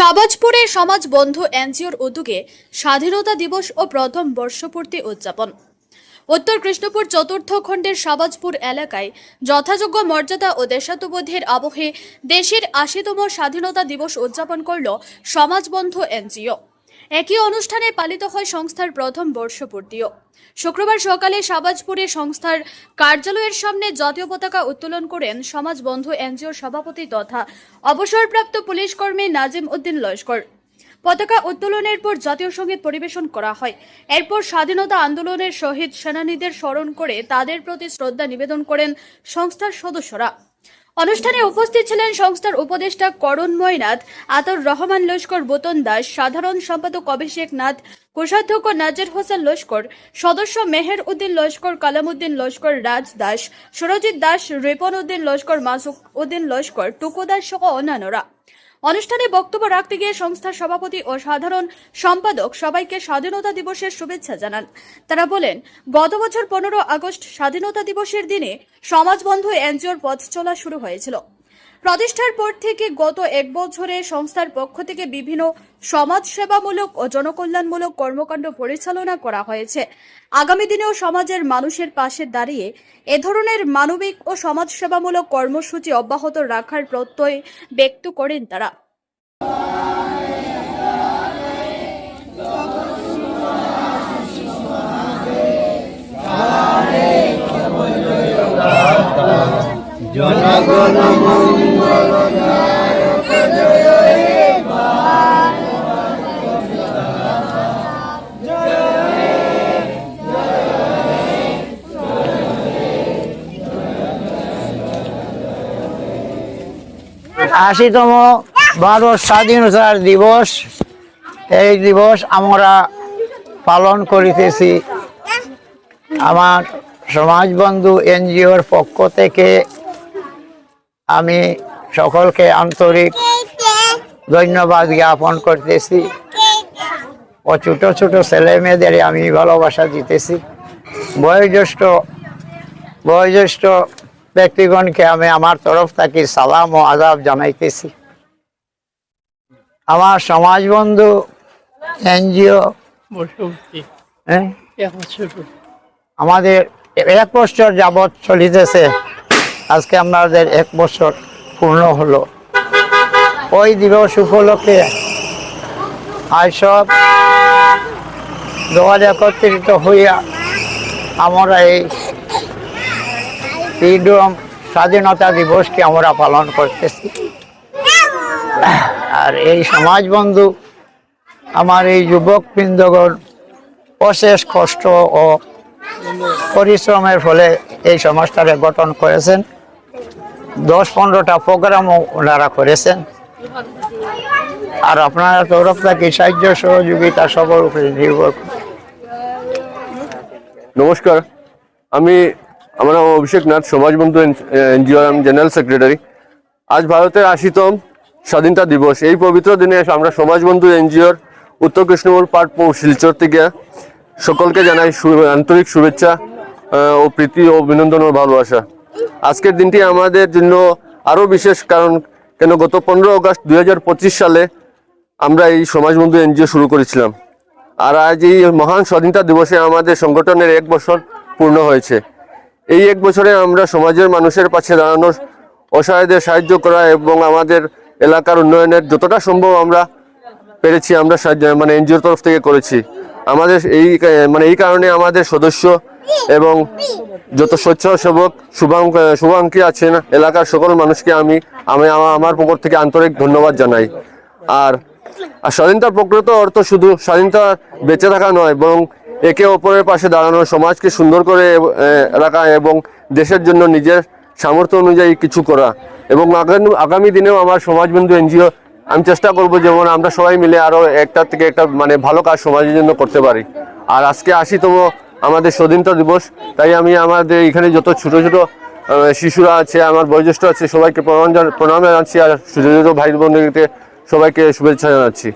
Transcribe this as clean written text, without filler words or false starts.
শাহবাজপুরে সমাজ বন্ধু এনজিওর উদ্যোগে স্বাধীনতা দিবস ও প্রথম বর্ষপূর্তি উদযাপন। উত্তর কৃষ্ণপুর চতুর্থ খণ্ডের শাহবাজপুর এলাকায় যথাযোগ্য মর্যাদা ও দেশাত্মবোধের আবহে দেশের ৮০তম স্বাধীনতা দিবস উদযাপন করল সমাজ বন্ধু এনজিও। একই অনুষ্ঠানে পালিত হয় সংস্থার প্রথম বর্ষপূর্তিও। শুক্রবার সকালে শাহবাজপুরে সংস্থার কার্যালয়ের সামনে জাতীয় পতাকা উত্তোলন করেন সমাজ বন্ধু এনজিওর সভাপতি তথা অবসরপ্রাপ্ত পুলিশ কর্মী নাজিম উদ্দিন লস্কর। পতাকা উত্তোলনের পর জাতীয় সঙ্গীত পরিবেশন করা হয়। এরপর স্বাধীনতা আন্দোলনের শহীদ সেনানীদের স্মরণ করে তাদের প্রতি শ্রদ্ধা নিবেদন করেন সংস্থার সদস্যরা। অনুষ্ঠানে উপস্থিত ছিলেন সংস্থার উপদেষ্টা করুণময় নাথ, আতর রহমান লস্কর, বোতন দাস, সাধারণ সম্পাদক অভিষেক নাথ, কোষাধ্যক্ষ নাজির হোসেন লস্কর, সদস্য মেহের উদ্দিন লস্কর, কালামউদ্দিন লস্কর, রাজ দাস, সুরজিৎ দাস, রিপন উদ্দিন লস্কর, মাসুক উদ্দিন লস্কর, টুকু দাস সহ অন্যান্যরা। অনুষ্ঠানে বক্তব্য রাখতে গিয়ে সংস্থার সভাপতি ও সাধারণ সম্পাদক সবাইকে স্বাধীনতা দিবসের শুভেচ্ছা জানান। তারা বলেন, গত বছর 15 আগস্ট স্বাধীনতা দিবসের দিনে সমাজবন্ধু এনজিওর পথ চলা শুরু হয়েছিল। প্রতিষ্ঠার পর থেকে গত এক বছরে সংস্থার পক্ষ থেকে বিভিন্ন সমাজসেবামূলক ও জনকল্যাণমূলক কর্মকাণ্ড পরিচালনা করা হয়েছে। আগামী দিনেও সমাজের মানুষের পাশে দাঁড়িয়ে এ ধরনের মানবিক ও সমাজসেবামূলক কর্মসূচি অব্যাহত রাখার প্রত্যয় ব্যক্ত করেন তারা। জনগণ মঙ্গলদায়ক জয় হে আশিতম ভারত স্বাধীনতার দিবস। এই দিবস আমরা পালন করিতেছি। আমার সমাজবন্ধু এনজিওর পক্ষ থেকে আমি সকলকে আন্তরিক ধন্যবাদ জ্ঞাপন করতেছি ও ছোট ছোট ছেলে মেয়েদের আমি ভালোবাসা দিতেছি। বয়োজ্যেষ্ঠ ব্যক্তিগণকে আমি আমার তরফ থেকে সালাম ও আদাব জানাইতেছি। আমার সমাজবন্ধু এনজিও আমাদের 1 বছর যাবৎ চলিতেছে। আজকে আমাদের 1 বছর পূর্ণ হলো। ওই দিবস উপলক্ষে আজ সব দল একত্রিত হইয়া আমরা এই ফ্রিডম স্বাধীনতা দিবসকে আমরা পালন করতেছি। আর এই সমাজবন্ধু আমার এই যুবক বৃন্দগণ অশেষ কষ্ট ও পরিশ্রমের ফলে এই সমাজটাকে গঠন করেছেন। 10-15টা প্রোগ্রামও ওনারা করেছেন। আর আপনারা তরফ থেকে সাহায্য সহযোগিতা সবার উপরে নির্ভর করে। নমস্কার, আমার নাম অভিষেক Nath, Samajbandhu NGO general secretary. আজ ভারতের 80তম স্বাধীনতা দিবস। এই পবিত্র দিনে আমরা সমাজবন্ধু এনজিওর উত্তর কৃষ্ণপুর পার্ট শিলচর থেকে সকলকে জানাই আন্তরিক শুভেচ্ছা ও প্রীতি ও অভিনন্দন ও ভালোবাসা। আজকের দিনটি আমাদের জন্য আরও বিশেষ, কারণ গত 15 আগস্ট 2025 সালে আমরা এই সমাজবন্ধু এনজিও শুরু করেছিলাম। আর আজ এই মহান স্বাধীনতা দিবসে আমাদের সংগঠনের 1 বছর পূর্ণ হয়েছে। এই 1 বছরে আমরা সমাজের মানুষের পাশে দাঁড়ানোর, অসহায়দের সাহায্য করা এবং আমাদের এলাকার উন্নয়নের যতটা সম্ভব আমরা পেরেছি, আমরা এনজিওর তরফ থেকে করেছি। আমাদের এই কারণে আমাদের সদস্য এবং যত স্বেচ্ছাসেবক শুভাকাঙ্ক্ষী আছেন এলাকার সকল মানুষকে আমি আমার পক্ষ থেকে আন্তরিক ধন্যবাদ জানাই। আর স্বাধীনতার প্রকৃত অর্থ শুধু স্বাধীনতা বেঁচে থাকা নয়, বরং একে অপরের পাশে দাঁড়ানো, সমাজকে সুন্দর করে রাখা এবং দেশের জন্য নিজের সামর্থ্য অনুযায়ী কিছু করা। এবং আগামী দিনেও আমার সমাজবন্ধু এনজিও আমি চেষ্টা করব যেমন আমরা সবাই মিলে আরও একটা থেকে একটা ভালো কাজ সমাজের জন্য করতে পারি। আর আজকে 80তম আমাদের স্বাধীনতা দিবস, তাই আমি আমাদের এখানে যত ছোট ছোট শিশুরা আছে, আমার বয়োজ্যেষ্ঠ আছে, সবাইকে প্রণাম জানাচ্ছি। আর ছোট ছোট ভাই বোনদেরকে সবাইকে শুভেচ্ছা জানাচ্ছি।